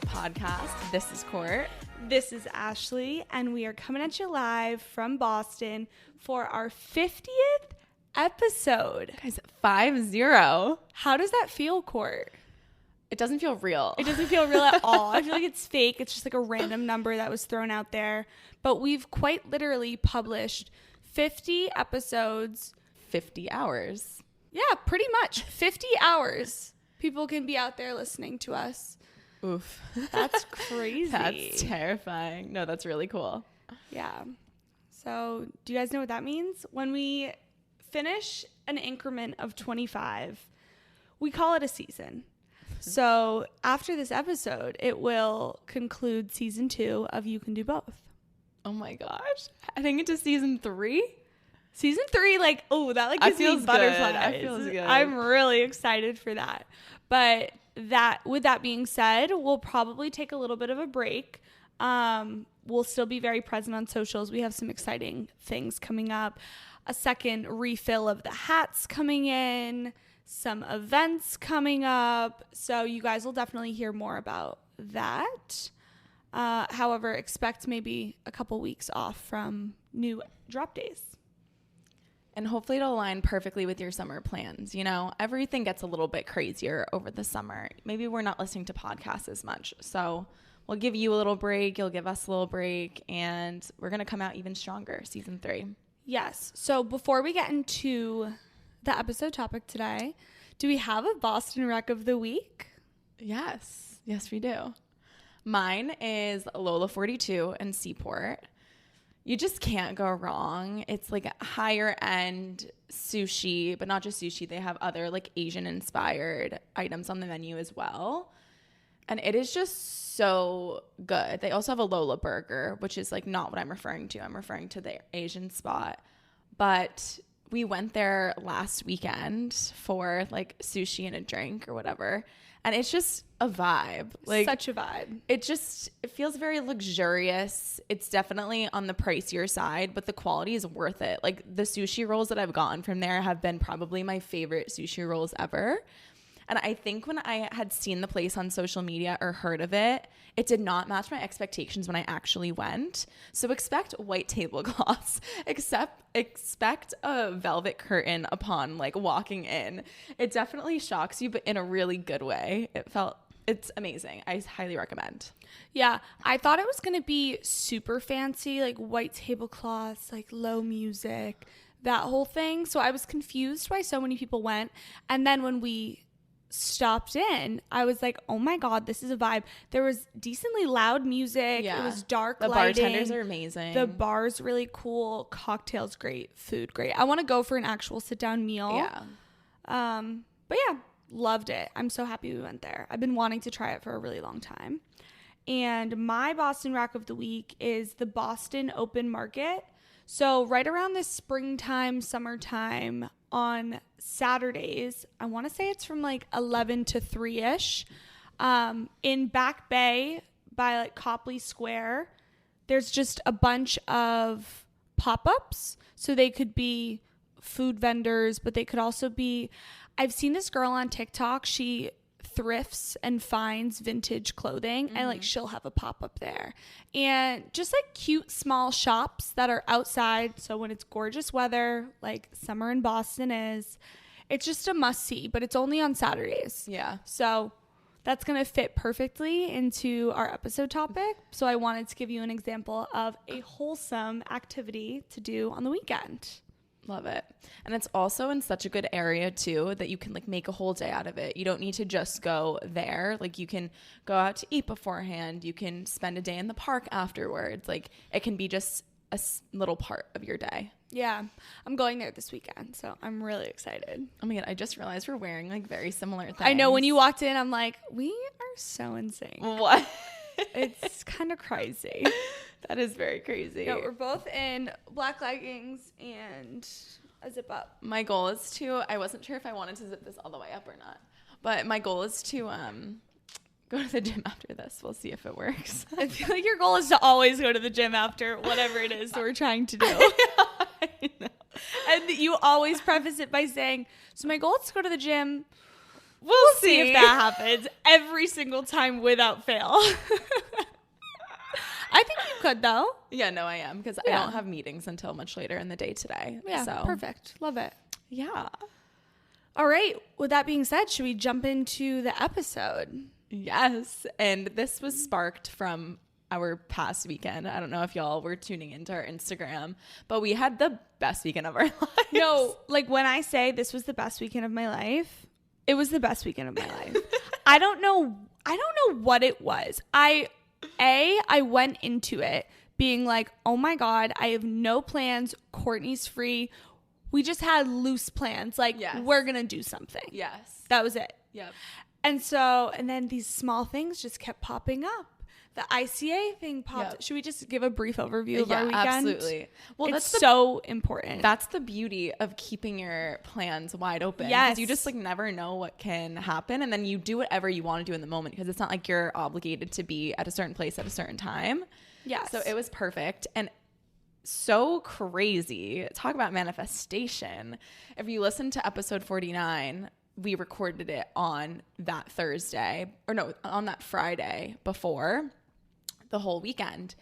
podcast. This is Court. This is Ashley, and we are coming at you live from Boston for our 50th episode. Guys, 5-0. How does that feel, Court? It doesn't feel real. It doesn't feel real at all. I feel like it's fake. It's just like a random number that was thrown out there. But we've quite literally published 50 episodes. 50 hours. Yeah, pretty much. 50 hours. People can be out there listening to us. Oof. That's crazy. That's terrifying. No, that's really cool. Yeah. So do you guys know what that means? When we finish an increment of 25, we call it a season. So after this episode, it will conclude season 2 of You Can Do Both. Oh my gosh. I think it's season 3. Season 3, like, oh, that like gives me butterflies. That feels good. I'm really excited for that. But with that being said, we'll probably take a little bit of a break. We'll still be very present on socials. We have some exciting things coming up. A second refill of the hats coming in. Some events coming up. So you guys will definitely hear more about that. However, expect maybe a couple weeks off from new drop days. And hopefully it'll align perfectly with your summer plans. You know, everything gets a little bit crazier over the summer. Maybe we're not listening to podcasts as much. So we'll give you a little break. You'll give us a little break. And we're going to come out even stronger, season 3. Yes. So before we get into the episode topic today, do we have a Boston Rec of the Week? Yes. Yes, we do. Mine is Lola 42 and Seaport. You just can't go wrong. It's like a higher end sushi, but not just sushi. They have other like Asian inspired items on the menu as well. And it is just so good. They also have a Lola burger, which is like not what I'm referring to. I'm referring to the Asian spot. But we went there last weekend for like sushi and a drink or whatever. And it's just a vibe. Like such a vibe. It feels very luxurious. It's definitely on the pricier side, but the quality is worth it. Like the sushi rolls that I've gotten from there have been probably my favorite sushi rolls ever. And I think when I had seen the place on social media or heard of it, it did not match my expectations when I actually went. So expect white tablecloths, expect a velvet curtain upon like walking in. It definitely shocks you, but in a really good way. It's amazing. I highly recommend. Yeah, I thought it was going to be super fancy, like white tablecloths, like low music, that whole thing. So I was confused why so many people went. And then when we stopped in, I was like, oh my God, this is a vibe. There was decently loud music. Yeah. It was dark lighting. The bartenders are amazing. The bar's really cool. Cocktails great. Food great. I want to go for an actual sit-down meal. Yeah. But yeah, loved it. I'm so happy we went there. I've been wanting to try it for a really long time. And my Boston Rack of the Week is the Boston Open Market. So right around this springtime, summertime, on Saturdays, I want to say it's from like 11 to 3-ish, in Back Bay by like Copley Square. There's just a bunch of pop-ups. So they could be food vendors, but they could also be, I've seen this girl on TikTok. She thrifts and finds vintage clothing, and like she'll have a pop-up there, and just like cute small shops that are outside. So when it's gorgeous weather like summer in Boston is, it's just a must see, but it's only on Saturdays. Yeah, so that's gonna fit perfectly into our episode topic. So I wanted to give you an example of a wholesome activity to do on the weekend. Love it. And it's also in such a good area too that you can like make a whole day out of it. You don't need to just go there. Like you can go out to eat beforehand. You can spend a day in the park afterwards. Like it can be just a little part of your day. Yeah, I'm going there this weekend, so I'm really excited. Oh my God, I just realized we're wearing like very similar things. I know, when you walked in, I'm like, we are so in sync. What? It's kind of crazy. That is very crazy. Yeah, we're both in black leggings and a zip up. My goal is to, I wasn't sure if I wanted to zip this all the way up or not, but my goal is to go to the gym after this. We'll see if it works. I feel like your goal is to always go to the gym after whatever it is that we're trying to do. I know. And you always preface it by saying, so my goal is to go to the gym We'll see if that happens every single time without fail. I think you could, though. Yeah, no, I am, because I don't have meetings until much later in the day today. Yeah, so perfect. Love it. Yeah. All right. With that being said, should we jump into the episode? Yes. And this was sparked from our past weekend. I don't know if y'all were tuning into our Instagram, but we had the best weekend of our lives. No, like when I say this was the best weekend of my life, it was the best weekend of my life. I don't know what it was. I went into it being like, oh my God, I have no plans. Courtney's free. We just had loose plans. Like, we're going to do something. Yes. That was it. Yep. And then these small things just kept popping up. The ICA thing popped. Yep. Should we just give a brief overview of our weekend? Absolutely. Well, that's so important. That's the beauty of keeping your plans wide open. Yes. You just like never know what can happen. And then you do whatever you want to do in the moment, because it's not like you're obligated to be at a certain place at a certain time. Yes. So it was perfect. And so crazy. Talk about manifestation. If you listen to episode 49, we recorded it on that on that Friday before the whole weekend.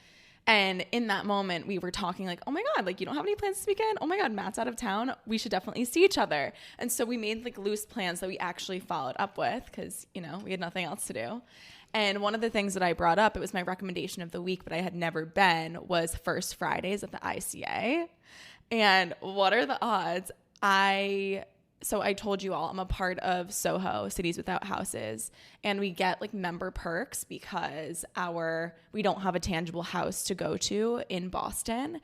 And in that moment, we were talking like, oh my God, like, you don't have any plans this weekend? Oh my God, Matt's out of town. We should definitely see each other. And so we made like loose plans that we actually followed up with, because, we had nothing else to do. And one of the things that I brought up, it was my recommendation of the week, but I had never been, was First Fridays at the ICA. And what are the odds? So I told you all, I'm a part of Soho, Cities Without Houses, and we get like member perks because we don't have a tangible house to go to in Boston.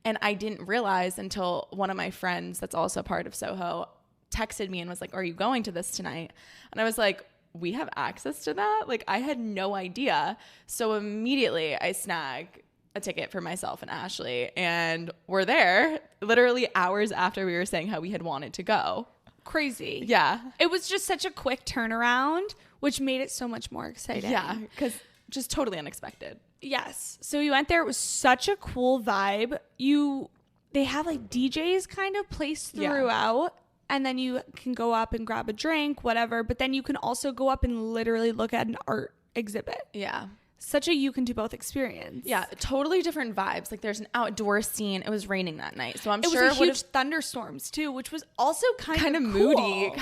And I didn't realize until one of my friends that's also part of Soho texted me and was like, are you going to this tonight? And I was like, we have access to that? Like, I had no idea. So immediately I snag a ticket for myself and Ashley, and we're there literally hours after we were saying how we had wanted to go. Crazy. Yeah. It was just such a quick turnaround, which made it so much more exciting. Yeah, because just totally unexpected. Yes. So we went there. It was such a cool vibe. They have like DJs kind of placed throughout, and then you can go up and grab a drink, whatever. But then you can also go up and literally look at an art exhibit. Yeah. Such a you can do both experience. Yeah, totally different vibes. Like, there's an outdoor scene. It was raining that night, so I'm sure it was huge thunderstorms too, which was also kind of moody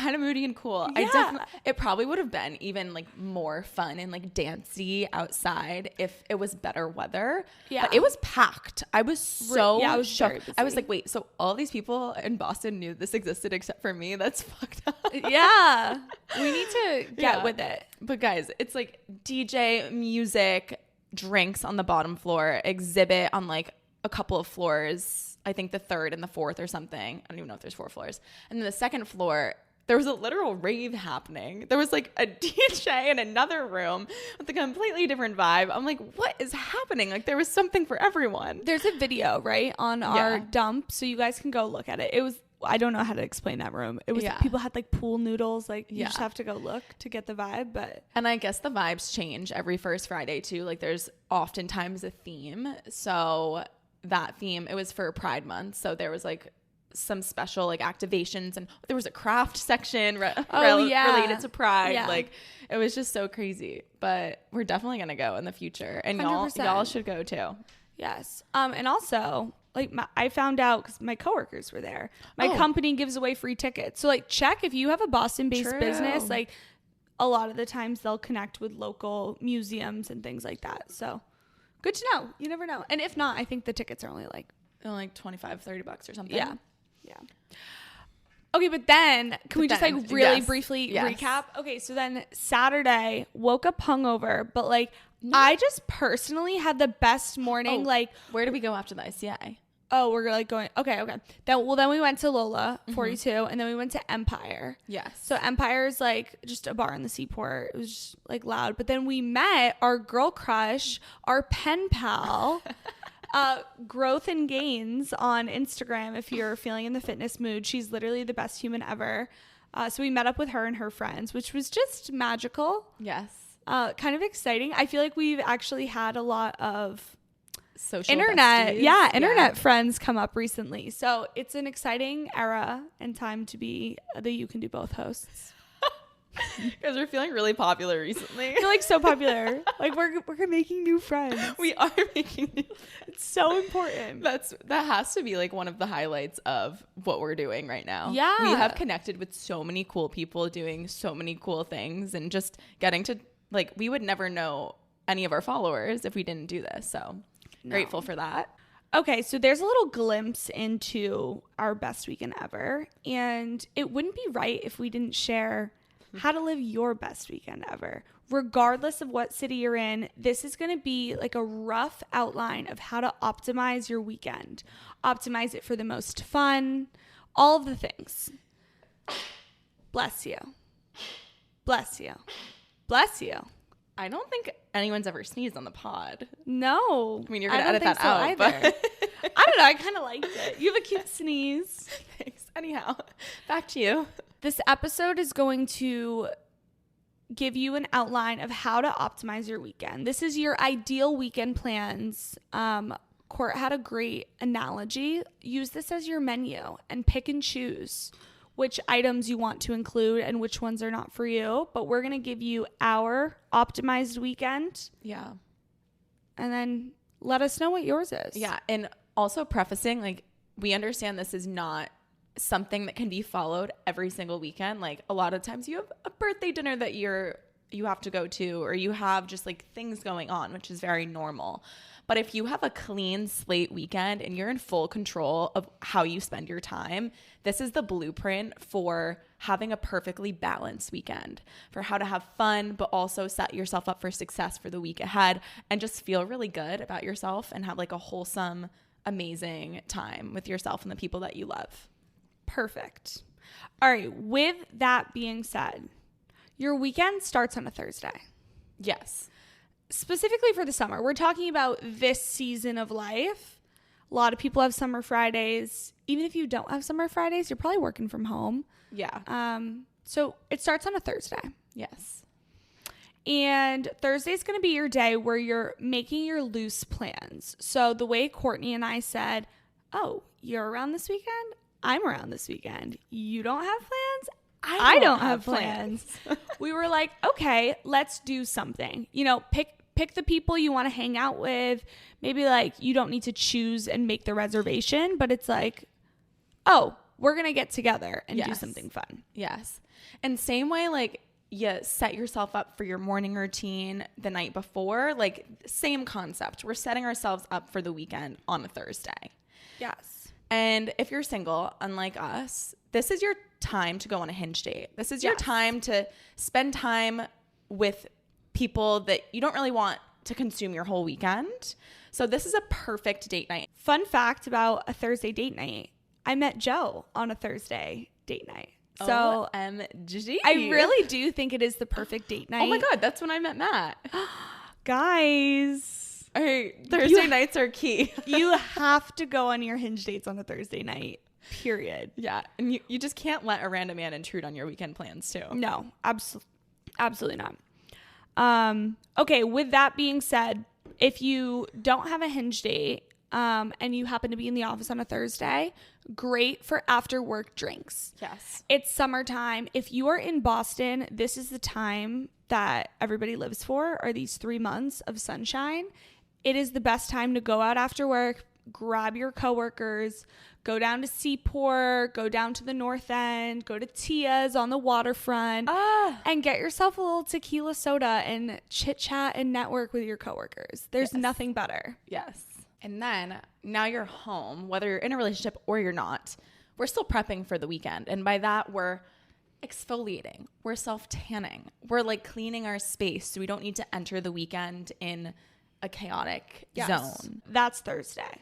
and cool. Yeah. It probably would have been even like more fun and like dancey outside if it was better weather. Yeah, but it was packed. I was so I was shocked. I was like, wait, so all these people in Boston knew this existed except for me? That's fucked up. Yeah, we need to get with it. But guys, it's like DJ, music, drinks on the bottom floor, exhibit on like a couple of floors. I think the third and the fourth or something. I don't even know if there's 4 floors. And then the second floor, there was a literal rave happening. There was like a DJ in another room with a completely different vibe. I'm like, what is happening? Like, there was something for everyone. There's a video, right, on our dump, so you guys can go look at it. It was, I don't know how to explain that room. It was people had like pool noodles. Like, you just have to go look to get the vibe. And I guess the vibes change every First Friday too. Like, there's oftentimes a theme. So that theme, it was for Pride Month. So there was like some special like activations, and there was a craft section related to Pride. Yeah. Like, it was just so crazy. But we're definitely gonna go in the future, and y'all should go too. Yes. And also, like, I found out because my coworkers were there. My company gives away free tickets. So like, check if you have a Boston-based business. Like, a lot of the times they'll connect with local museums and things like that. So good to know. You never know. And if not, I think the tickets are only like $25-$30 or something. Yeah. Okay, but then can we just like really briefly recap? Okay, so then Saturday, woke up hungover, but like I just personally had the best morning. Like, where did we go after the ICA? Oh, we're like going. Okay. Then we went to Lola 42, and then we went to Empire. Yes. So Empire is like just a bar in the Seaport. It was just like loud. But then we met our girl crush, our pen pal. Growth and Gains on Instagram if you're feeling in the fitness mood. She's literally the best human ever. So we met up with her and her friends, which was just magical. Yes. Kind of exciting. I feel like we've actually had a lot of social internet friends come up recently. So it's an exciting era and time to be the You Can Do Both hosts. Because we're feeling really popular recently. You're like so popular. Like we're making new friends. We are making new. It's so important. That has to be like one of the highlights of what we're doing right now. Yeah. We have connected with so many cool people doing so many cool things, and just getting to, like, we would never know any of our followers if we didn't do this. So grateful for that. Okay, so there's a little glimpse into our best weekend ever, and it wouldn't be right if we didn't share how to live your best weekend ever. Regardless of what city you're in, this is going to be like a rough outline of how to optimize your weekend. Optimize it for the most fun, all of the things. Bless you. Bless you. Bless you. I don't think anyone's ever sneezed on the pod. No. I mean, you're going to edit that out. Either. But I don't know. I kind of liked it. You have a cute sneeze. Thanks. Anyhow, back to you. This episode is going to give you an outline of how to optimize your weekend. This is your ideal weekend plans. Court had a great analogy. Use this as your menu and pick and choose which items you want to include and which ones are not for you. But we're going to give you our optimized weekend. Yeah. And then let us know what yours is. Yeah. And also prefacing, like, we understand this is not something that can be followed every single weekend. Like, a lot of times you have a birthday dinner that you have to go to, or you have just like things going on, which is very normal. But if you have a clean slate weekend and you're in full control of how you spend your time, this is the blueprint for having a perfectly balanced weekend, for how to have fun, but also set yourself up for success for the week ahead and just feel really good about yourself and have like a wholesome, amazing time with yourself and the people that you love. Perfect. All right. With that being said, your weekend starts on a Thursday. Yes. Specifically for the summer. We're talking about this season of life. A lot of people have summer Fridays. Even if you don't have summer Fridays, you're probably working from home. Yeah. So it starts on a Thursday. Yes. And Thursday is going to be your day where you're making your loose plans. So the way Courtney and I said, oh, you're around this weekend? I'm around this weekend. You don't have plans? I don't have plans. We were like, okay, let's do something. You know, pick the people you want to hang out with. Maybe like you don't need to choose and make the reservation, but it's like, oh, we're going to get together and do something fun. Yes. And same way, like, you set yourself up for your morning routine the night before, like, same concept. We're setting ourselves up for the weekend on a Thursday. Yes. And if you're single, unlike us, this is your time to go on a hinge date. This is your time to spend time with people that you don't really want to consume your whole weekend. So this is a perfect date night. Fun fact about a Thursday date night. I met Joe on a Thursday date night. So OMG. I really do think it is the perfect date night. Oh my God, that's when I met Matt. Guys. All right, Thursday nights are key. You have to go on your hinge dates on a Thursday night, period. Yeah, and you just can't let a random man intrude on your weekend plans too. No, absolutely not. Okay, with that being said, if you don't have a hinge date and you happen to be in the office on a Thursday, great for after work drinks. Yes. It's summertime. If you are in Boston, this is the time that everybody lives for, are these 3 months of sunshine. It is the best time to go out after work, grab your coworkers, go down to Seaport, go down to the North End, go to Tia's on the waterfront, and get yourself a little tequila soda and chit chat and network with your coworkers. There's nothing better. Yes. And then now you're home, whether you're in a relationship or you're not, we're still prepping for the weekend. And by that, we're exfoliating, we're self-tanning, we're like cleaning our space so we don't need to enter the weekend in a chaotic zone. That's Thursday.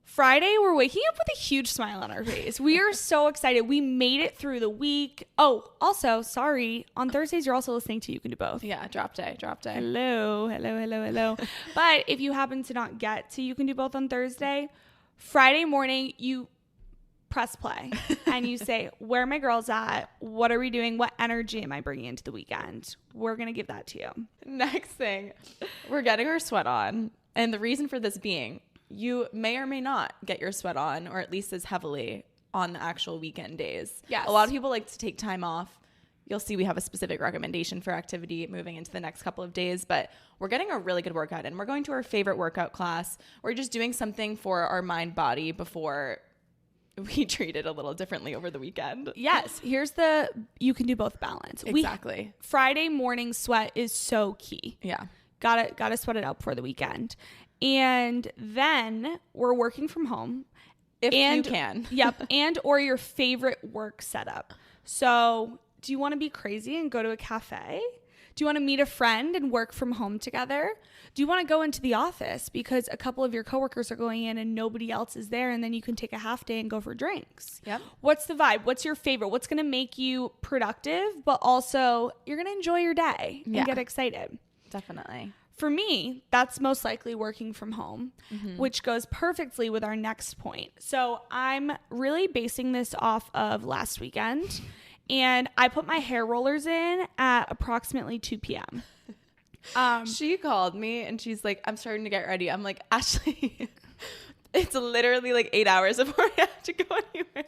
Friday, we're waking up with a huge smile on our face. We are so excited. We made it through the week. Oh, also, sorry. On Thursdays, you're also listening to You Can Do Both. Yeah, drop day. Hello. But if you happen to not get to You Can Do Both on Thursday, Friday morning, you press play and you say, where are my girls at? What are we doing? What energy am I bringing into the weekend? We're going to give that to you. Next thing, we're getting our sweat on. And the reason for this being, you may or may not get your sweat on, or at least as heavily on the actual weekend days. Yes. A lot of people like to take time off you'll see we have a specific recommendation for activity moving into the next couple of days, but we're getting a really good workout in. We're going to our favorite workout class. We're just doing something for our mind body before we treat it a little differently over the weekend. Yes. You can do both balance. Exactly. Friday morning sweat is so key. Yeah. Gotta sweat it out for the weekend. And then we're working from home. If you can. Yep. And or your favorite work setup. So do you want to be crazy and go to a cafe? Do you want to meet a friend and work from home together? Do you want to go into the office because a couple of your coworkers are going in and nobody else is there, and then you can take a half day and go for drinks? Yep. What's the vibe? What's your favorite? What's going to make you productive, but also you're going to enjoy your day and get excited? Definitely. For me, that's most likely working from home, which goes perfectly with our next point. So I'm really basing this off of last weekend, and I put my hair rollers in at approximately 2 p.m. She called me and she's like, I'm starting to get ready. I'm like, Ashley, it's literally like 8 hours before I have to go anywhere.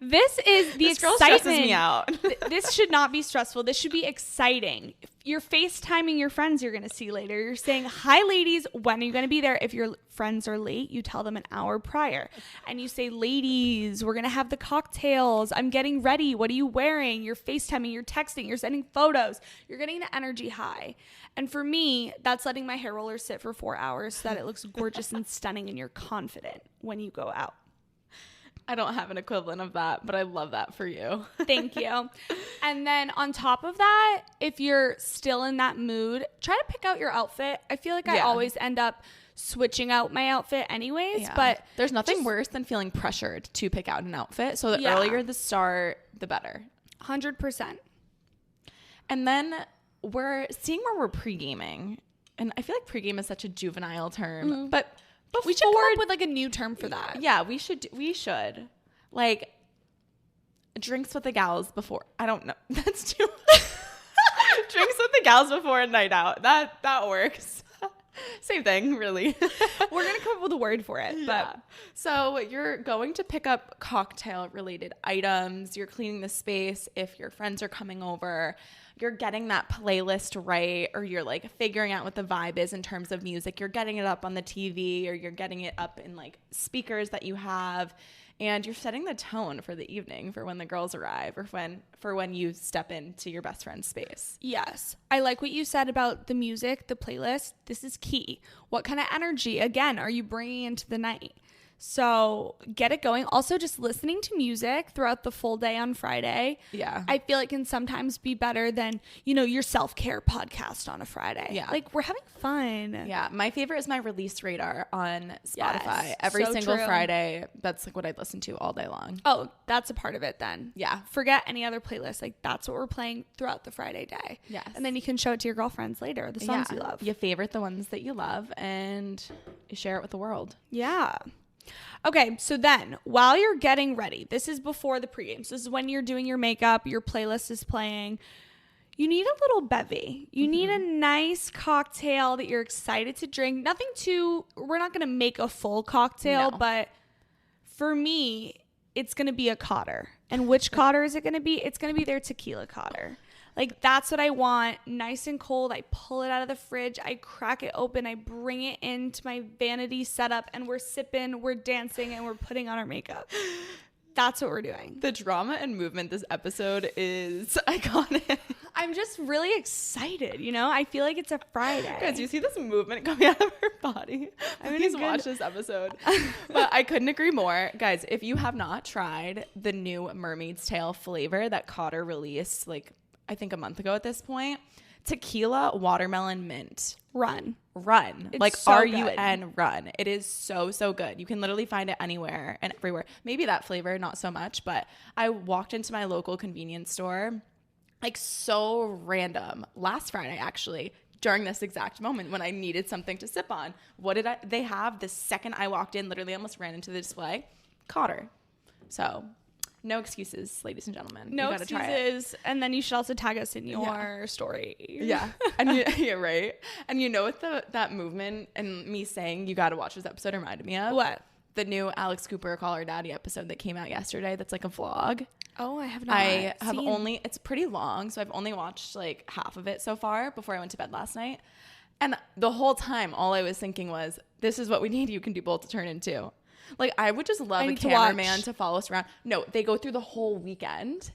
This is the this girl excitement. stresses me out. This should not be stressful. This should be exciting. You're FaceTiming your friends you're going to see later. You're saying, hi, ladies. When are you going to be there? If your friends are late, you tell them an hour prior. And you say, ladies, we're going to have the cocktails. I'm getting ready. What are you wearing? You're FaceTiming. You're texting. You're sending photos. You're getting the energy high. And for me, that's letting my hair roller sit for 4 hours so that it looks gorgeous and stunning and you're confident when you go out. I don't have an equivalent of that, but I love that for you. Thank you. And then on top of that, if you're still in that mood, try to pick out your outfit. I feel like I always end up switching out my outfit anyways, but there's nothing worse than feeling pressured to pick out an outfit. So the earlier the start, the better. 100%. And then we're seeing where we're pre-gaming. And I feel like pre-game is such a juvenile term, but we should come up with like a new term for that. Yeah, we should like drinks with the gals before. I don't know. That's too drinks with the gals before a night out. That works. Same thing, really. We're going to come up with a word for it. But so you're going to pick up cocktail related items. You're cleaning the space if your friends are coming over. You're getting that playlist right, or you're like figuring out what the vibe is in terms of music. You're getting it up on the TV, or you're getting it up in like speakers that you have, and you're setting the tone for the evening for when the girls arrive, or for when you step into your best friend's space. Yes. I like what you said about the music, the playlist. This is key. What kind of energy, again, are you bringing into the night? So get it going. Also, just listening to music throughout the full day on Friday. Yeah. I feel it can sometimes be better than, your self-care podcast on a Friday. Yeah. Like, we're having fun. Yeah. My favorite is my release radar on Spotify. Yes, Every so single true. Friday. That's like what I listen to all day long. Oh, that's a part of it then. Yeah. Forget any other playlist. Like, that's what we're playing throughout the Friday day. Yes. And then you can show it to your girlfriends later, the songs you love. You favorite the ones that you love and you share it with the world. Yeah. Okay, so then while you're getting ready, this is before the pregame. So this is when you're doing your makeup, your playlist is playing. You need a little bevy. You need a nice cocktail that you're excited to drink. We're not going to make a full cocktail, but for me, it's going to be a cotter. And which cotter is it going to be? It's going to be their tequila cotter. Like, that's what I want. Nice and cold. I pull it out of the fridge. I crack it open. I bring it into my vanity setup, and we're sipping, we're dancing, and we're putting on our makeup. That's what we're doing. The drama and movement this episode is iconic. I'm just really excited, I feel like it's a Friday. Guys, you see this movement coming out of her body? Please watch this episode. But I couldn't agree more. Guys, if you have not tried the new Mermaid's Tail flavor that Cotter released, I think a month ago at this point, tequila watermelon mint. Run. It's so RUN run. It is so, so good. You can literally find it anywhere and everywhere. Maybe that flavor, not so much, but I walked into my local convenience store, so random, last Friday actually, during this exact moment when I needed something to sip on. They have the second I walked in, literally almost ran into the display, Cotter. So no excuses, ladies and gentlemen. No you gotta excuses. Try it. And then you should also tag us in your story. Yeah. And you're right. And what that movement and me saying you got to watch this episode reminded me of? What? the new Alex Cooper Call Her Daddy episode that came out yesterday. That's like a vlog. Oh, I have not seen. It's pretty long, so I've only watched like half of it so far before I went to bed last night. And the whole time, all I was thinking was, this is what we need You Can Do Both to turn into. Like, I would just love a cameraman to follow us around. No, they go through the whole weekend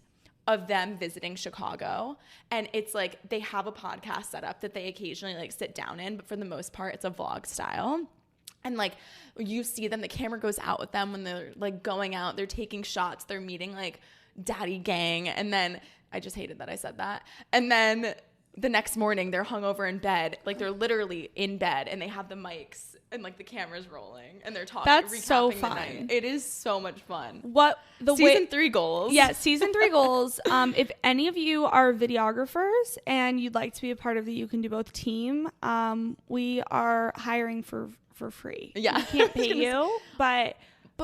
of them visiting Chicago. And it's like, they have a podcast set up that they occasionally like sit down in, but for the most part, it's a vlog style. And like, you see them, the camera goes out with them when they're like going out, they're taking shots, they're meeting like daddy gang. And then, I just hated that I said that. And then the next morning they're hungover in bed, like they're literally in bed and they have the mics and like the camera's rolling and they're talking. That's so fun. The night. It is so much fun. Season 3 goals. Yeah, season 3 goals. If any of you are videographers and you'd like to be a part of the You Can Do Both team, we are hiring for free. Yeah, we can't pay you, but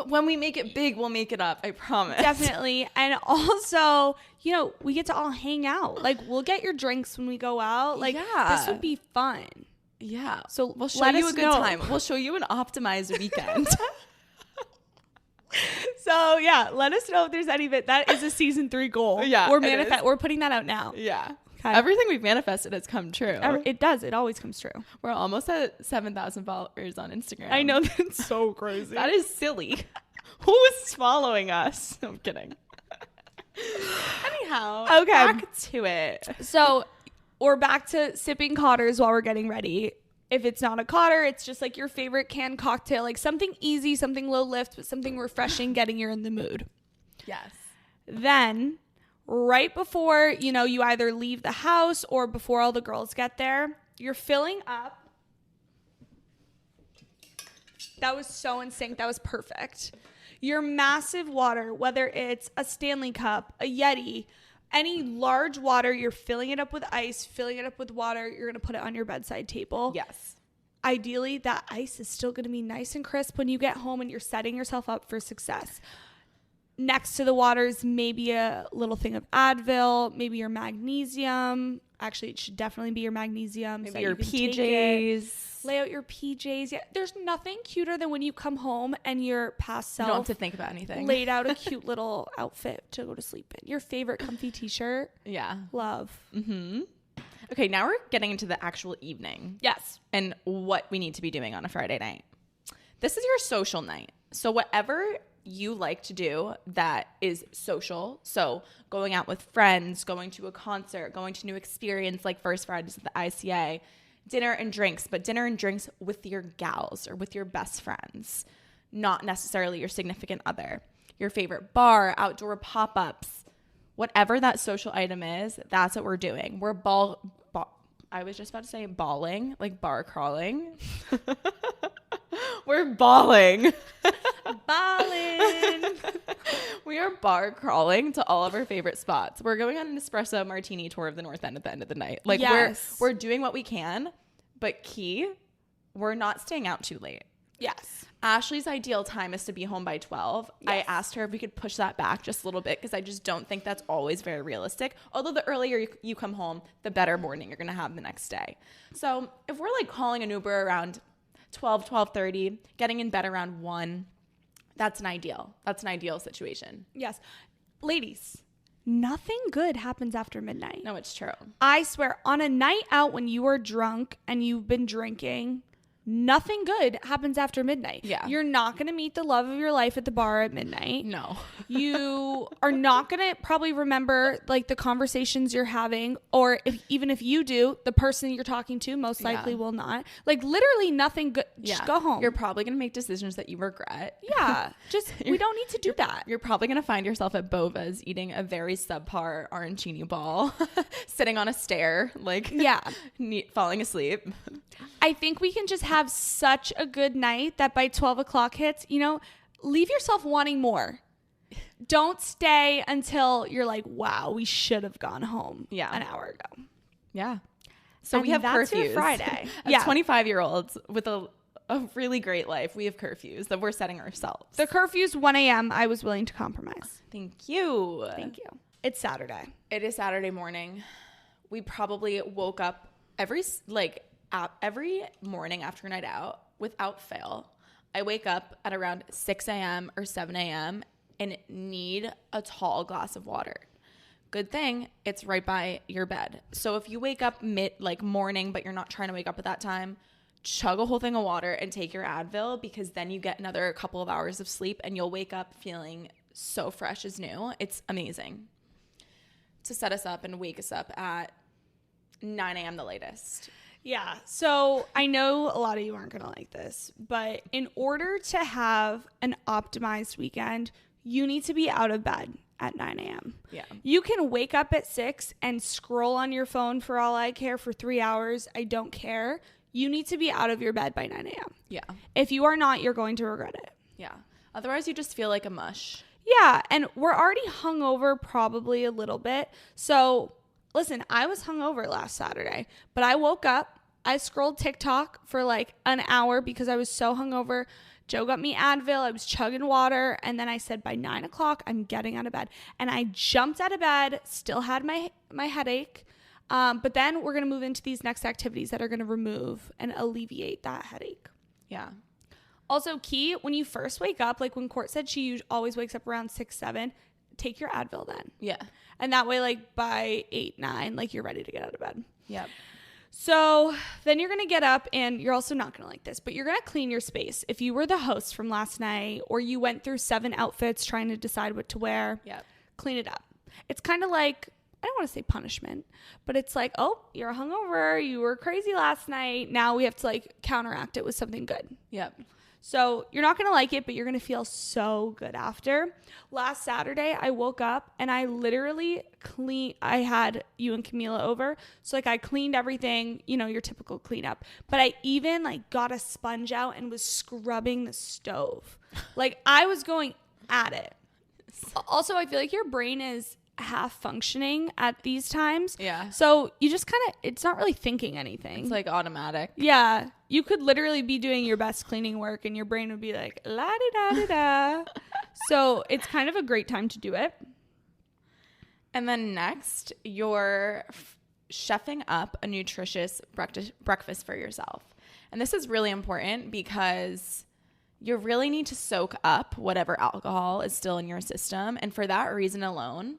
when we make it big, we'll make it up. I promise. Definitely. And also, you know, we get to all hang out. Like, we'll get your drinks when we go out. Like, this would be fun. Yeah. So we'll show you a good time. We'll show you an optimized weekend. So, yeah, let us know if there's any bit. That is a season 3 goal. Yeah. We're putting that out now. Yeah. Okay. Everything we've manifested has come true. It does. It always comes true. We're almost at 7,000 followers on Instagram. I know. That's so crazy. That is silly. Who is following us? I'm kidding. Anyhow, okay. Back to it. So we're back to sipping cotters while we're getting ready. If it's not a cotter, it's just like your favorite canned cocktail, like something easy, something low lift, but something refreshing, getting you in the mood. Yes. Then right before, you know, you either leave the house or before all the girls get there, you're filling up. That was so in sync. That was perfect. Your massive water, whether it's a Stanley Cup, a Yeti, any large water, you're filling it up with ice, filling it up with water. You're going to put it on your bedside table. Yes. Ideally, that ice is still going to be nice and crisp when you get home and you're setting yourself up for success. Next to the waters, maybe a little thing of Advil, maybe your magnesium. Actually, it should definitely be your magnesium. Maybe so your PJs. Lay out your PJs. Yeah, there's nothing cuter than when you come home and your past self. You don't have to think about anything. Laid out a cute little outfit to go to sleep in. Your favorite comfy t-shirt. Yeah. Love. Mm-hmm. Okay, now we're getting into the actual evening. Yes. And what we need to be doing on a Friday night. This is your social night. So whatever you like to do that is social. So going out with friends, going to a concert, going to a new experience like First Fridays at the ICA, dinner and drinks, but dinner and drinks with your gals or with your best friends, not necessarily your significant other. Your favorite bar, outdoor pop-ups, whatever that social item is, that's what we're doing. We're I was just about to say balling, like bar crawling. We're balling. Ballin'. We are bar crawling to all of our favorite spots. We're going on an espresso martini tour of the North End at the end of the night. Like yes. we're doing what we can, but we're not staying out too late. Yes. Ashley's ideal time is to be home by 12. Yes. I asked her if we could push that back just a little bit because I just don't think that's always very realistic. Although the earlier you come home, the better morning you're going to have the next day. So if we're like calling an Uber around 12:30, getting in bed around 1, that's an ideal situation. Yes. Ladies, nothing good happens after midnight. No, it's true. I swear, on a night out when you are drunk and you've been drinking, nothing good happens after midnight. Yeah. You're not going to meet the love of your life at the bar at midnight. No. You are not going to probably remember like the conversations you're having, or even if you do, the person you're talking to most likely will not. Like literally nothing good. Just go home. You're probably going to make decisions that you regret. Yeah. We don't need to do that. You're probably going to find yourself at Bova's eating a very subpar arancini ball, sitting on a stair, like falling asleep. I think we can just have such a good night that by 12 o'clock hits, leave yourself wanting more. Don't stay until you're like, wow, we should have gone home an hour ago. Yeah. So we have that's curfews. Your Friday. As 25-year-olds with a really great life, we have curfews that we're setting ourselves. The curfew's 1 a.m. I was willing to compromise. Thank you. Thank you. It's Saturday. It is Saturday morning. We probably woke up every morning after a night out without fail. I wake up at around 6 a.m. or 7 a.m. and need a tall glass of water. Good thing it's right by your bed. So if you wake up morning, but you're not trying to wake up at that time, chug a whole thing of water and take your Advil, because then you get another couple of hours of sleep and you'll wake up feeling so fresh as new. It's amazing. To set us up and wake us up at 9 a.m. the latest. Yeah. So I know a lot of you aren't going to like this, but in order to have an optimized weekend, you need to be out of bed at 9 a.m. Yeah. You can wake up at 6 and scroll on your phone for all I care for 3 hours. I don't care. You need to be out of your bed by 9 a.m. Yeah. If you are not, you're going to regret it. Yeah. Otherwise, you just feel like a mush. Yeah. And we're already hungover probably a little bit. So listen, I was hungover last Saturday, but I woke up. I scrolled TikTok for like an hour because I was so hungover. Joe got me Advil. I was chugging water. And then I said, by 9 o'clock, I'm getting out of bed. And I jumped out of bed, still had my headache. But then we're going to move into these next activities that are going to remove and alleviate that headache. Yeah. Also, key, when you first wake up, like when Court said she always wakes up around 6, 7, take your Advil then. Yeah. And that way, like by 8, 9, like you're ready to get out of bed. Yep. So then you're going to get up, and you're also not going to like this, but you're going to clean your space. If you were the host from last night, or you went through 7 outfits trying to decide what to wear, yep, clean it up. It's kind of like, I don't want to say punishment, but it's like, oh, you're hungover. You were crazy last night. Now we have to like counteract it with something good. Yep. So you're not going to like it, but you're going to feel so good after. Last Saturday, I woke up and I literally I had you and Camila over. So like I cleaned everything, your typical cleanup, but I even like got a sponge out and was scrubbing the stove. Like I was going at it. Also, I feel like your brain is half functioning at these times. Yeah. So you just kind of, it's not really thinking anything. It's like automatic. Yeah. You could literally be doing your best cleaning work and your brain would be like, la da da da da. So it's kind of a great time to do it. And then next, you're chefing up a nutritious breakfast for yourself. And this is really important because you really need to soak up whatever alcohol is still in your system. And for that reason alone,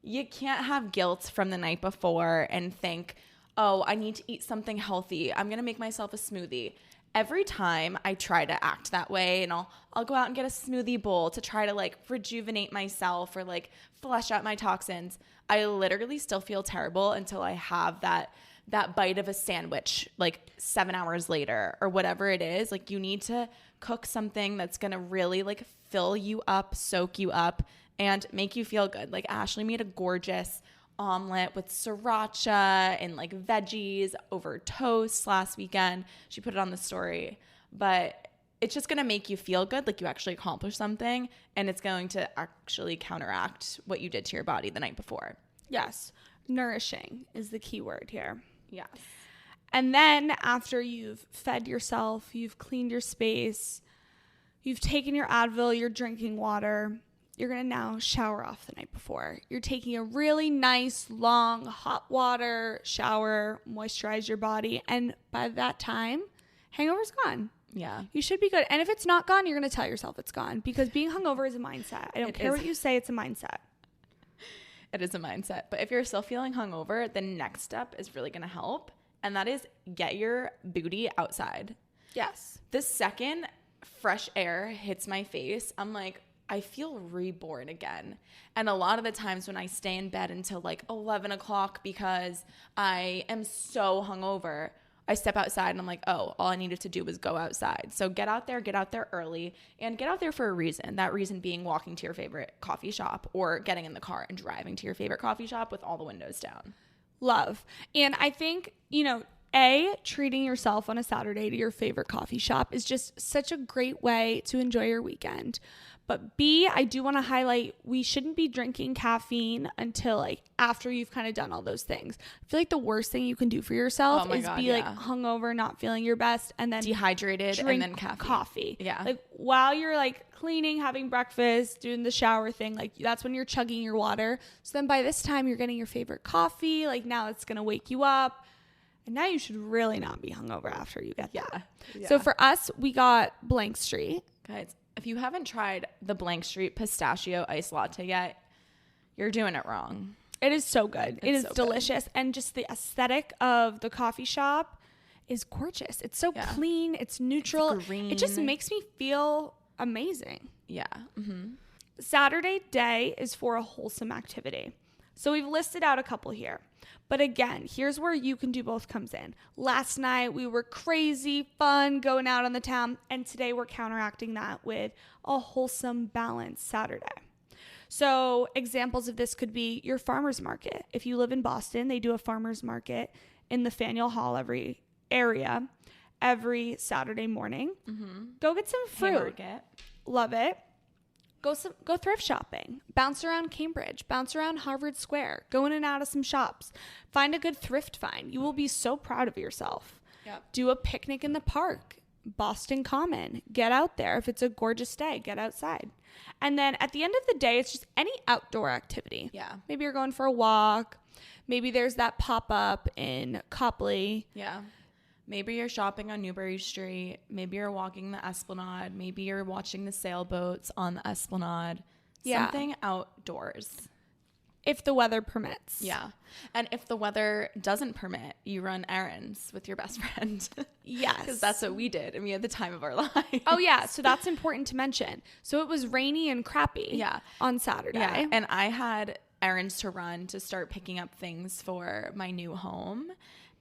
you can't have guilt from the night before and think, oh, I need to eat something healthy. I'm going to make myself a smoothie. Every time I try to act that way, and I'll go out and get a smoothie bowl to try to like rejuvenate myself or like flush out my toxins, I literally still feel terrible until I have that bite of a sandwich like 7 hours later or whatever it is. Like you need to cook something that's going to really like fill you up, soak you up, and make you feel good. Like Ashley made a gorgeous omelet with sriracha and like veggies over toast last weekend. She put it on the story. But it's just going to make you feel good, like you actually accomplished something, and it's going to actually counteract what you did to your body the night before. Yes. Nourishing is the key word here. Yes. And then after you've fed yourself, you've cleaned your space, you've taken your Advil, you're drinking water, you're going to now shower off the night before. You're taking a really nice, long, hot water shower, moisturize your body. And by that time, hangover's gone. Yeah. You should be good. And if it's not gone, you're going to tell yourself it's gone, because being hungover is a mindset. I don't care what you say. It's a mindset. It is a mindset. But if you're still feeling hungover, the next step is really going to help. And that is get your booty outside. Yes. The second fresh air hits my face, I'm like, I feel reborn again. And a lot of the times when I stay in bed until like 11 o'clock because I am so hungover, I step outside and I'm like, oh, all I needed to do was go outside. So get out there early, and get out there for a reason. That reason being walking to your favorite coffee shop or getting in the car and driving to your favorite coffee shop with all the windows down. Love. And I think, treating yourself on a Saturday to your favorite coffee shop is just such a great way to enjoy your weekend. But B, I do want to highlight, we shouldn't be drinking caffeine until like after you've kind of done all those things. I feel like the worst thing you can do for yourself is be like hungover, not feeling your best, and then dehydrated, and then coffee. Yeah. Like while you're like cleaning, having breakfast, doing the shower thing, like that's when you're chugging your water. So then by this time you're getting your favorite coffee. Like now it's going to wake you up. And now you should really not be hungover after you get that. Yeah. So for us, we got Blank Street. Guys, if you haven't tried the Blank Street pistachio iced latte yet, you're doing it wrong. It is so good. It is so delicious. Good. And just the aesthetic of the coffee shop is gorgeous. It's so clean. It's neutral. It's green. It just makes me feel amazing. Yeah. Mm-hmm. Saturday day is for a wholesome activity. So we've listed out a couple here. But again, here's where you can do both comes in. Last night we were crazy, fun, going out on the town. And today we're counteracting that with a wholesome, balanced Saturday. So examples of this could be your farmer's market. If you live in Boston, they do a farmer's market in the Faneuil Hall every Saturday morning. Mm-hmm. Go get some fruit. Love it. Go thrift shopping. Bounce around Cambridge. Bounce around Harvard Square. Go in and out of some shops. Find a good thrift find. You will be so proud of yourself. Yep. Do a picnic in the park. Boston Common. Get out there. If it's a gorgeous day, get outside. And then at the end of the day, it's just any outdoor activity. Yeah. Maybe you're going for a walk. Maybe there's that pop-up in Copley. Yeah. Maybe you're shopping on Newbury Street. Maybe you're walking the Esplanade. Maybe you're watching the sailboats on the Esplanade. Yeah. Something outdoors. If the weather permits. Yeah. And if the weather doesn't permit, you run errands with your best friend. Yes. Because that's what we did. And we had the time of our lives. Oh, yeah. So that's important to mention. So it was rainy and crappy on Saturday. Yeah. And I had errands to run to start picking up things for my new home.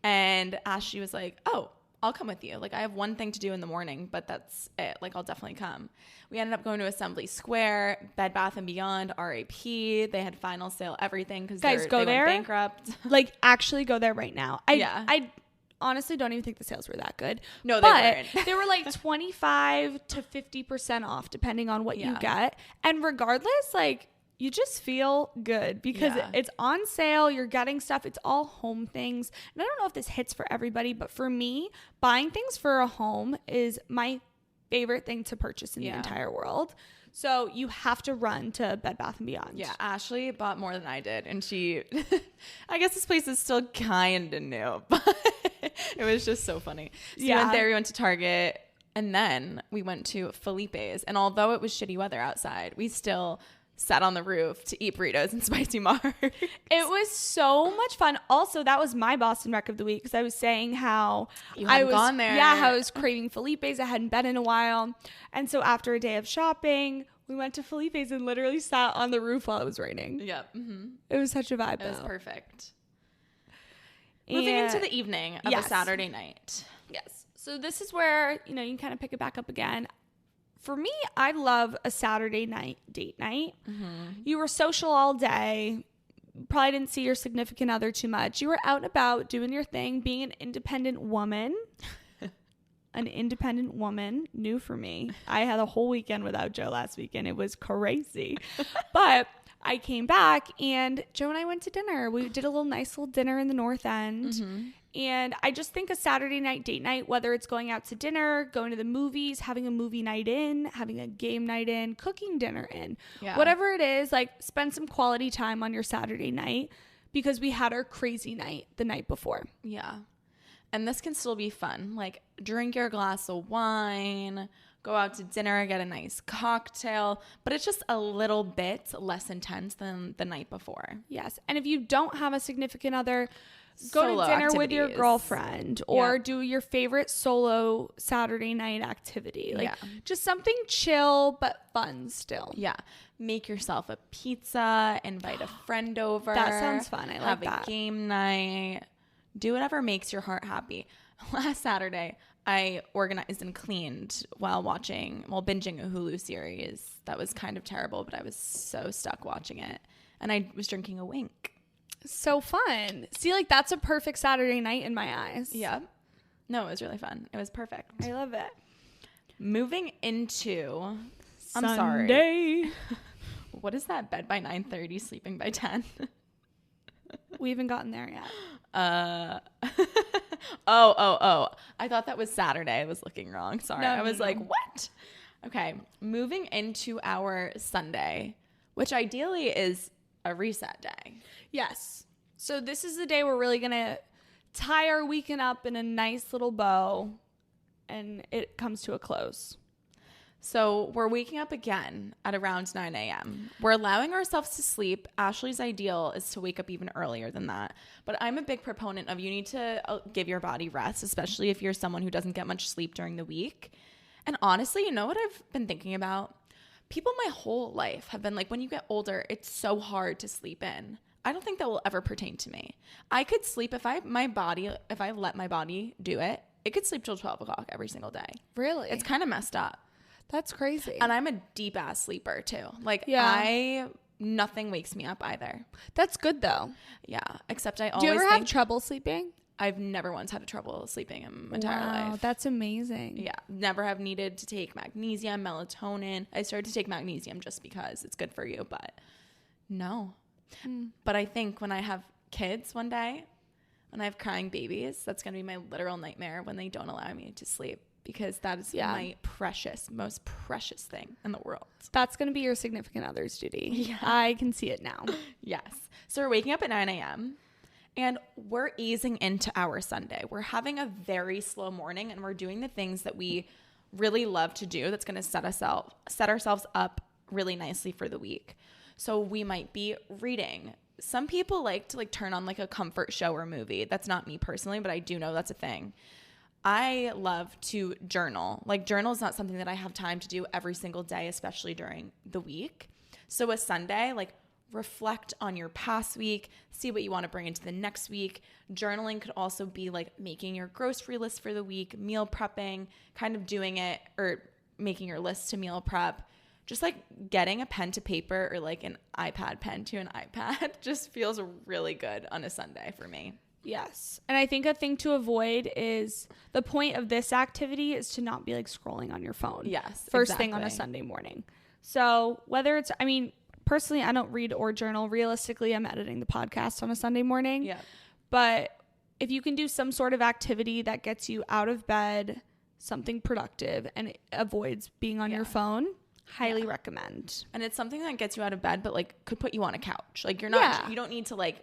And Ashley was like, oh, I'll come with you. Like, I have one thing to do in the morning, but that's it. Like, I'll definitely come. We ended up going to Assembly Square, Bed Bath & Beyond, RAP. They had final sale everything because they went bankrupt. Like, actually go there right now. I honestly don't even think the sales were that good. No, they weren't. They were like 25 to 50% off, depending on what you get. And regardless, like, you just feel good because it's on sale. You're getting stuff. It's all home things. And I don't know if this hits for everybody, but for me, buying things for a home is my favorite thing to purchase in the entire world. So you have to run to Bed Bath & Beyond. Yeah, Ashley bought more than I did. And she, I guess this place is still kind of new, but it was just so funny. So we went there, we went to Target, and then we went to Felipe's. And although it was shitty weather outside, we still sat on the roof to eat burritos and spicy margs. It was so much fun. Also, that was my Boston Rec of the Week because I was saying how I was gone there. Yeah, how I was craving Felipe's. I hadn't been in a while. And so after a day of shopping, we went to Felipe's and literally sat on the roof while it was raining. Yep. Mm-hmm. It was such a vibe. It was perfect. Moving into the evening of a Saturday night. Yes. So this is where, you can kind of pick it back up again. For me, I love a Saturday night date night. Mm-hmm. You were social all day. Probably didn't see your significant other too much. You were out and about doing your thing, being an independent woman. An independent woman, new for me. I had a whole weekend without Joe last weekend. It was crazy. But I came back and Joe and I went to dinner. We did a nice little dinner in the North End. Mm-hmm. And I just think a Saturday night date night, whether it's going out to dinner, going to the movies, having a movie night in, having a game night in, cooking dinner in, whatever it is, like spend some quality time on your Saturday night because we had our crazy night the night before. Yeah. And this can still be fun. Like drink your glass of wine, go out to dinner, get a nice cocktail, but it's just a little bit less intense than the night before. Yes. And if you don't have a significant other, go to dinner with your girlfriend or do your favorite solo Saturday night activity. Like just something chill but fun still. Yeah. Make yourself a pizza, invite a friend over. That sounds fun. I like that. Have a game night. Do whatever makes your heart happy. Last Saturday, I organized and cleaned while binging a Hulu series that was kind of terrible, but I was so stuck watching it. And I was drinking a Wink. So fun. See, like that's a perfect Saturday night in my eyes. Yeah. No, it was really fun. It was perfect. I love it. Moving into Sunday. I'm sorry. What is that? Bed by 9:30, sleeping by 10. We haven't gotten there yet. Oh. I thought that was Saturday. I was looking wrong. Sorry. No, I was like, what? Okay. Moving into our Sunday, which ideally is a reset day. Yes. So this is the day we're really going to tie our weekend up in a nice little bow and it comes to a close. So we're waking up again at around 9 a.m. We're allowing ourselves to sleep. Ashley's ideal is to wake up even earlier than that. But I'm a big proponent of you need to give your body rest, especially if you're someone who doesn't get much sleep during the week. And honestly, you know what I've been thinking about? People my whole life have been like, when you get older, it's so hard to sleep in. I don't think that will ever pertain to me. I could sleep if I let my body do it, it could sleep till 12 o'clock every single day. Really? It's kind of messed up. That's crazy. And I'm a deep ass sleeper too. Like nothing wakes me up either. That's good though. Yeah. Except I always Do you ever have trouble sleeping? I've never once had trouble sleeping in my entire life. That's amazing. Yeah. Never have needed to take magnesium, melatonin. I started to take magnesium just because it's good for you, but no. But I think when I have kids one day, when I have crying babies, that's going to be my literal nightmare when they don't allow me to sleep. Because that is my most precious thing in the world. That's going to be your significant other's duty. Yeah. I can see it now. Yes. So we're waking up at 9 a.m. and we're easing into our Sunday. We're having a very slow morning and we're doing the things that we really love to do that's going to set ourselves up really nicely for the week. So we might be reading. Some people like to turn on a comfort show or movie. That's not me personally, but I do know that's a thing. I love to journal. Journal is not something that I have time to do every single day, especially during the week. So a Sunday, reflect on your past week, see what you want to bring into the next week. Journaling could also be making your grocery list for the week, meal prepping, kind of doing it or making your list to meal prep. Just getting a pen to paper or an iPad pen to an iPad just feels really good on a Sunday for me. Yes. And I think a thing to avoid is the point of this activity is to not be scrolling on your phone. Yes. First thing on a Sunday morning. So whether it's, personally, I don't read or journal. Realistically, I'm editing the podcast on a Sunday morning. Yeah. But if you can do some sort of activity that gets you out of bed, something productive, and it avoids being on your phone, highly recommend. And it's something that gets you out of bed, but could put you on a couch. You're not, you don't need to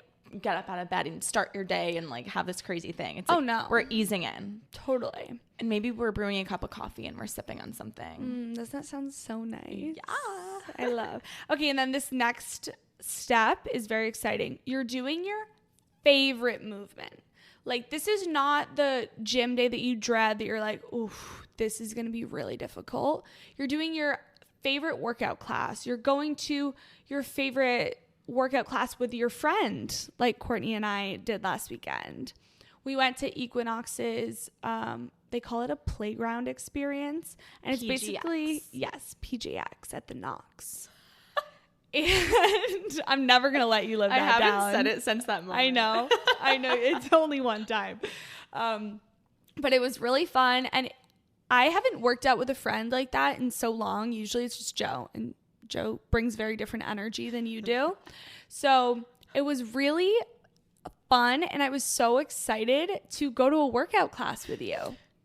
get up out of bed and start your day and have this crazy thing. It's no, we're easing in. Totally. And maybe we're brewing a cup of coffee and we're sipping on something. Doesn't that sound so nice? Yeah. I love. Okay, and then this next step is very exciting. You're doing your favorite movement. This is not the gym day that you dread that you're oof, this is going to be really difficult. You're doing your favorite workout class. You're going to your favorite workout class with your friend, like Courtney and I did last weekend. We went to Equinox's, they call it a playground experience. And it's basically, PJX at the Knox. And I'm never going to let you live that down. I haven't said it since that moment. I know. It's only one time. But it was really fun. And I haven't worked out with a friend like that in so long. Usually it's just Joe, and Joe brings very different energy than you do. So it was really fun, and I was so excited to go to a workout class with you.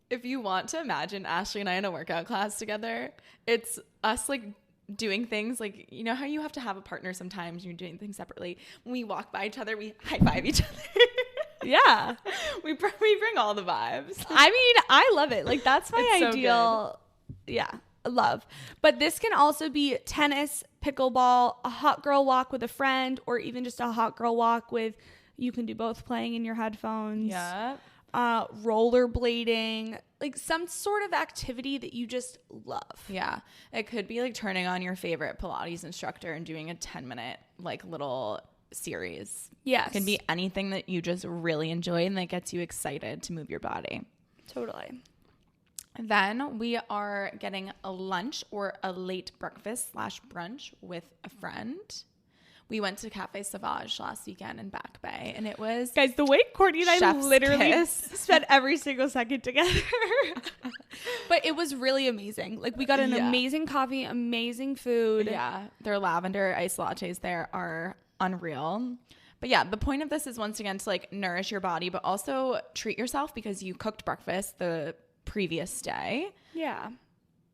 If you want to imagine Ashley and I in a workout class together, it's us doing things you know how you have to have a partner sometimes, you're doing things separately. When we walk by each other, we high five each other. Yeah. we bring all the vibes. I love it. That's my ideal. So yeah. Love. But this can also be tennis, pickleball, a hot girl walk with a friend, or even just a hot girl walk with, you can do both playing in your headphones. Yeah. Rollerblading, some sort of activity that you just love. Yeah. It could be turning on your favorite Pilates instructor and doing a 10-minute little series. Yes. It can be anything that you just really enjoy and that gets you excited to move your body. Totally. Then we are getting a lunch or a late breakfast / brunch with a friend. We went to Cafe Sauvage last weekend in Back Bay, and it was... Guys, the way Courtney and I literally spent every single second together. But it was really amazing. We got an amazing coffee, amazing food. Yeah, their lavender iced lattes there are unreal. But yeah, the point of this is once again to nourish your body, but also treat yourself because you cooked breakfast the previous day. Yeah.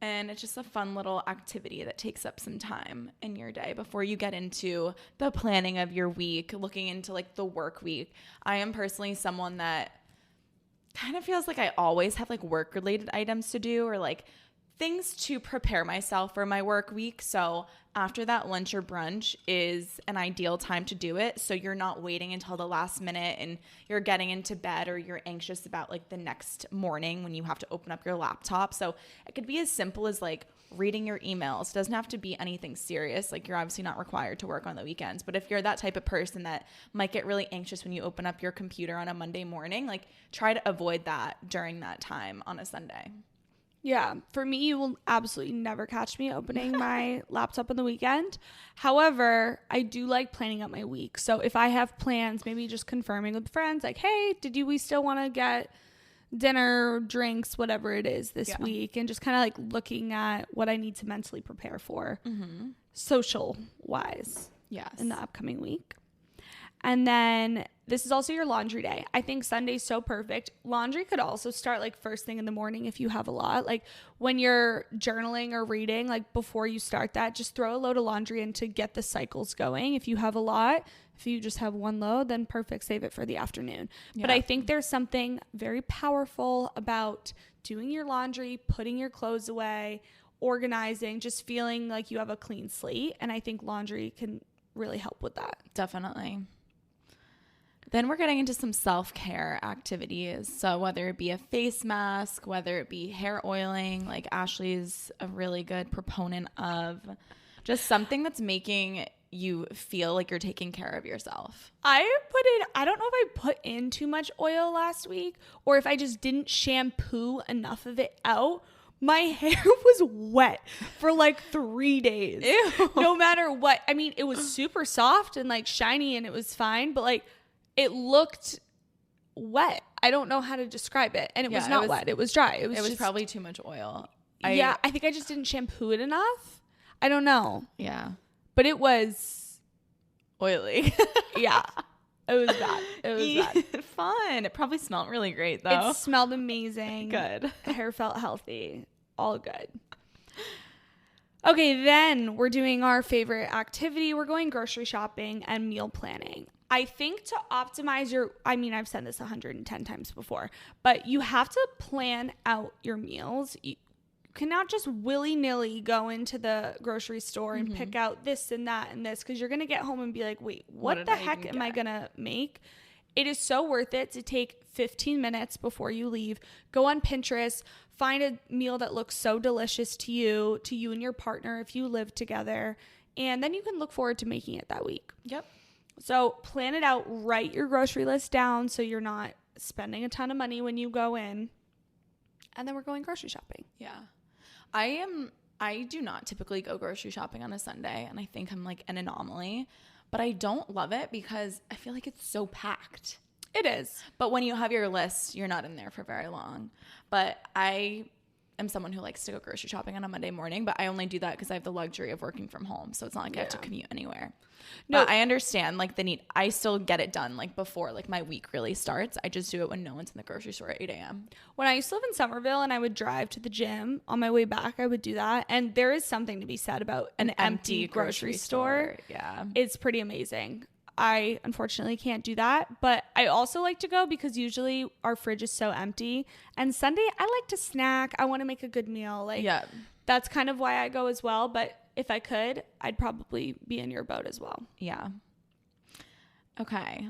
And it's just a fun little activity that takes up some time in your day before you get into the planning of your week, looking into the work week. I am personally someone that kind of feels like I always have like work related items to do or like things to prepare myself for my work week. So after that, lunch or brunch is an ideal time to do it. So you're not waiting until the last minute and you're getting into bed or you're anxious about like the next morning when you have to open up your laptop. So it could be as simple as like reading your emails. It doesn't have to be anything serious. Like you're obviously not required to work on the weekends. But if you're that type of person that might get really anxious when you open up your computer on a Monday morning, like try to avoid that during that time on a Sunday. Yeah, for me, you will absolutely never catch me opening my laptop on the weekend. However, I do like planning out my week. So if I have plans, maybe just confirming with friends, like, hey, we still want to get dinner, drinks, whatever it is this week, and just kind of like looking at what I need to mentally prepare for social wise in the upcoming week. And then this is also your laundry day. I think Sunday's so perfect. Laundry could also start like first thing in the morning if you have a lot. Like when you're journaling or reading, like before you start that, just throw a load of laundry in to get the cycles going. If you have a lot, if you just have one load, then perfect, save it for the afternoon. Yeah. But I think there's something very powerful about doing your laundry, putting your clothes away, organizing, just feeling like you have a clean slate. And I think laundry can really help with that. Definitely. Then we're getting into some self-care activities. So whether it be a face mask, whether it be hair oiling, like Ashley's a really good proponent of, just something that's making you feel like you're taking care of yourself. I don't know if I put in too much oil last week or if I just didn't shampoo enough of it out. My hair was wet for like 3 days. Ew. No matter what. I mean, it was super soft and like shiny and it was fine, but like it looked wet. I don't know how to describe it. And it was not wet. It was dry. It was probably too much oil. I think I just didn't shampoo it enough. I don't know. Yeah. But it was oily. Yeah. It was bad. It was bad. Fun. It probably smelled really great though. It smelled amazing. Good. Hair felt healthy. All good. Okay, then we're doing our favorite activity. We're going grocery shopping and meal planning. I think to optimize I've said this 110 times before, but you have to plan out your meals. You cannot just willy-nilly go into the grocery store and pick out this and that and this, because you're going to get home and be like, wait, what the heck am I going to make? It is so worth it to take 15 minutes before you leave, go on Pinterest, find a meal that looks so delicious to you and your partner if you live together, and then you can look forward to making it that week. Yep. So plan it out, write your grocery list down so you're not spending a ton of money when you go in, and then we're going grocery shopping. Yeah. I do not typically go grocery shopping on a Sunday, and I think I'm like an anomaly, but I don't love it because I feel like it's so packed. It is. But when you have your list, you're not in there for very long. But I am someone who likes to go grocery shopping on a Monday morning, but I only do that because I have the luxury of working from home. So it's not like I have to commute anywhere. No, but I understand like the need. I still get it done like before like my week really starts. I just do it when no one's in the grocery store at 8 a.m. When I used to live in Somerville and I would drive to the gym on my way back, I would do that. And there is something to be said about an empty grocery store. Yeah. It's pretty amazing. I unfortunately can't do that, but I also like to go because usually our fridge is so empty. And Sunday, I like to snack. I want to make a good meal. Like, that's kind of why I go as well. But if I could, I'd probably be in your boat as well. Yeah. Okay.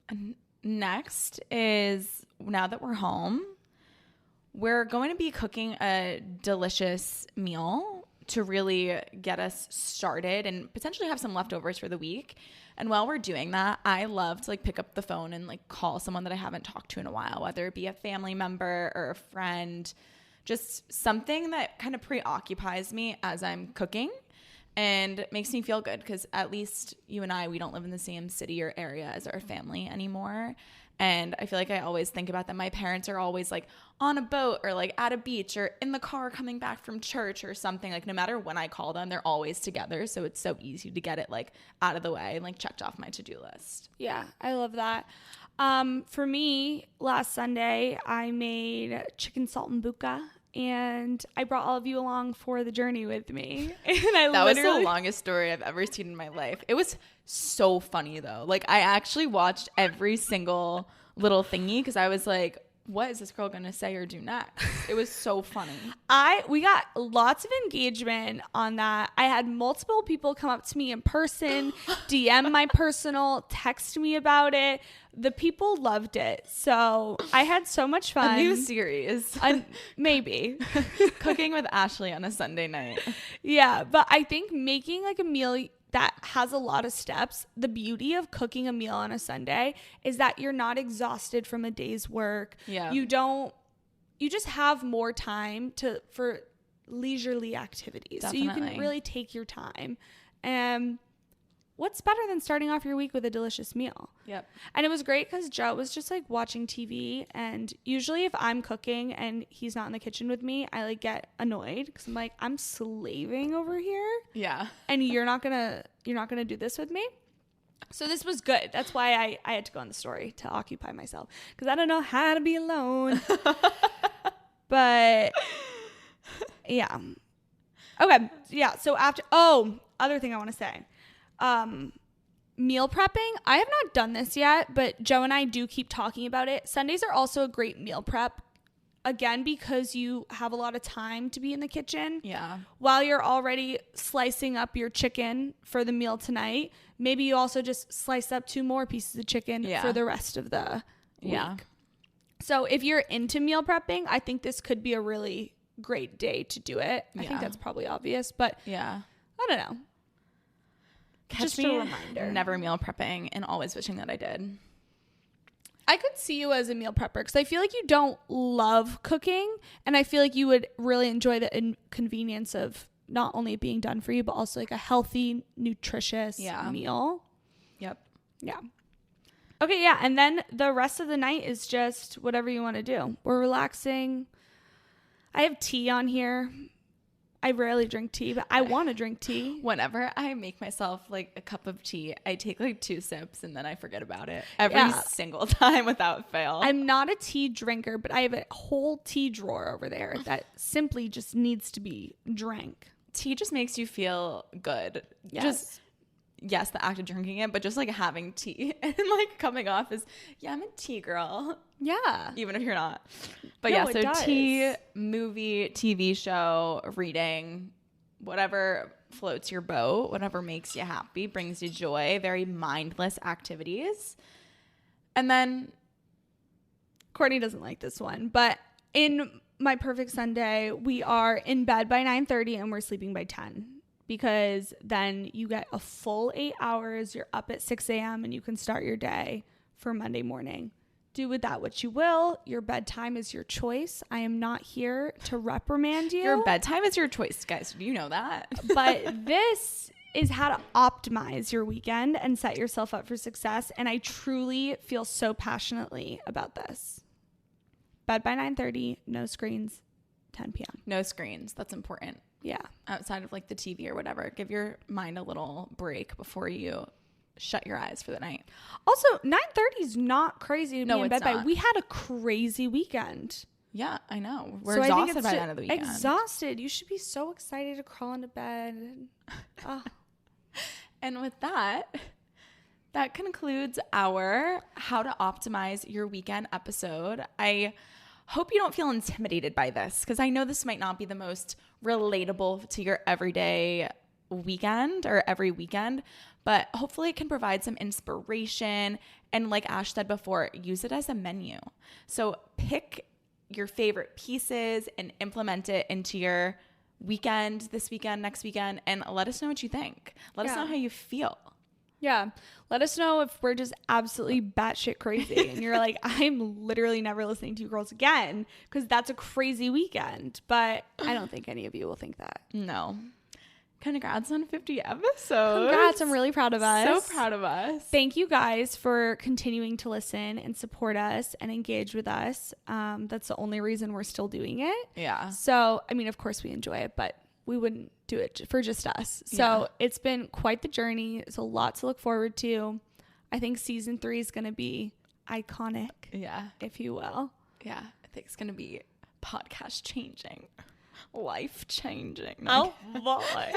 And next is, now that we're home, we're going to be cooking a delicious meal to really get us started and potentially have some leftovers for the week. And while we're doing that, I love to like pick up the phone and like call someone that I haven't talked to in a while, whether it be a family member or a friend, just something that kind of preoccupies me as I'm cooking and makes me feel good, because at least you and I, we don't live in the same city or area as our family anymore. And I feel like I always think about that. My parents are always like on a boat or like at a beach or in the car coming back from church or something. Like no matter when I call them, they're always together. So it's so easy to get it like out of the way and like checked off my to-do list. Yeah, I love that. For me, last Sunday, I made chicken saltimbocca. And I brought all of you along for the journey with me. And that was the longest story I've ever seen in my life. It was so funny though. Like I actually watched every single little thingy because I was like, what is this girl going to say or do next? It was so funny. We got lots of engagement on that. I had multiple people come up to me in person, DM my personal, text me about it. The people loved it. So I had so much fun. A new series. Maybe. Cooking with Ashley on a Sunday night. Yeah, but I think making like a meal that has a lot of steps, the beauty of cooking a meal on a Sunday is that you're not exhausted from a day's work. Yeah. You just have more time for leisurely activities. Definitely. So you can really take your time. And what's better than starting off your week with a delicious meal? Yep. And it was great because Joe was just like watching TV. And usually if I'm cooking and he's not in the kitchen with me, I like get annoyed because I'm like, I'm slaving over here. Yeah. And you're not gonna do this with me. So this was good. That's why I had to go on the story to occupy myself because I don't know how to be alone. But yeah. Okay. Yeah. So other thing I want to say. Meal prepping. I have not done this yet, but Joe and I do keep talking about it. Sundays are also a great meal prep. Again, because you have a lot of time to be in the kitchen. Yeah. While you're already slicing up your chicken for the meal tonight, maybe you also just slice up 2 more pieces of chicken for the rest of the week. So if you're into meal prepping, I think this could be a really great day to do it. I think that's probably obvious, but I don't know. Just a reminder. Never meal prepping and always wishing that I did. I could see you as a meal prepper because I feel like you don't love cooking, and I feel like you would really enjoy the inconvenience of not only it being done for you, but also like a healthy, nutritious meal. Yep. Yeah. Okay, yeah. And then the rest of the night is just whatever you want to do. We're relaxing. I have tea on here. I rarely drink tea, but I want to drink tea. Whenever I make myself like a cup of tea, I take like 2 sips and then I forget about it every single time without fail. I'm not a tea drinker, but I have a whole tea drawer over there that simply just needs to be drank. Tea just makes you feel good. Yes, the act of drinking it, but just like having tea and like coming off as, I'm a tea girl. Yeah. Even if you're not. But so tea, movie, TV show, reading, whatever floats your boat, whatever makes you happy, brings you joy, very mindless activities. And then Courtney doesn't like this one, but in my perfect Sunday, we are in bed by 9:30 and we're sleeping by 10. Because then you get a full 8 hours. You're up at 6 a.m. and you can start your day for Monday morning. Do with that what you will. Your bedtime is your choice. I am not here to reprimand you. Your bedtime is your choice, guys. Do you know that? But this is how to optimize your weekend and set yourself up for success. And I truly feel so passionately about this. Bed by 9:30, no screens, 10 p.m. No screens. That's important. Yeah. Outside of like the TV or whatever. Give your mind a little break before you shut your eyes for the night. Also, 9:30 is not crazy to be in bed by. We had a crazy weekend. Yeah, I know. We're exhausted by the end of the weekend. Exhausted. You should be so excited to crawl into bed. And with that concludes our How to Optimize Your Weekend episode. I hope you don't feel intimidated by this because I know this might not be the most relatable to your everyday weekend or every weekend, but hopefully it can provide some inspiration. And like Ash said before, use it as a menu. So pick your favorite pieces and implement it into your weekend, this weekend, next weekend, and let us know what you think. Let us know how you feel. Yeah. Let us know if we're just absolutely batshit crazy and you're like, I'm literally never listening to you girls again because that's a crazy weekend. But I don't think any of you will think that. No. Congrats on 50 episodes. Congrats. I'm really proud of us. So proud of us. Thank you guys for continuing to listen and support us and engage with us. That's the only reason we're still doing it. Yeah. So, I mean, of course we enjoy it, but we wouldn't do it for just us. So it's been quite the journey. It's a lot to look forward to. I think season 3 is going to be iconic. Yeah. If you will. Yeah. I think it's going to be podcast changing. Life changing. Oh boy.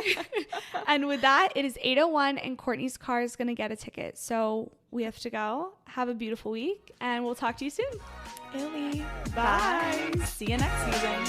And with that, it is 8:01 and Courtney's car is going to get a ticket. So we have to go. Have a beautiful week, and we'll talk to you soon. Illy. Bye. See you next season.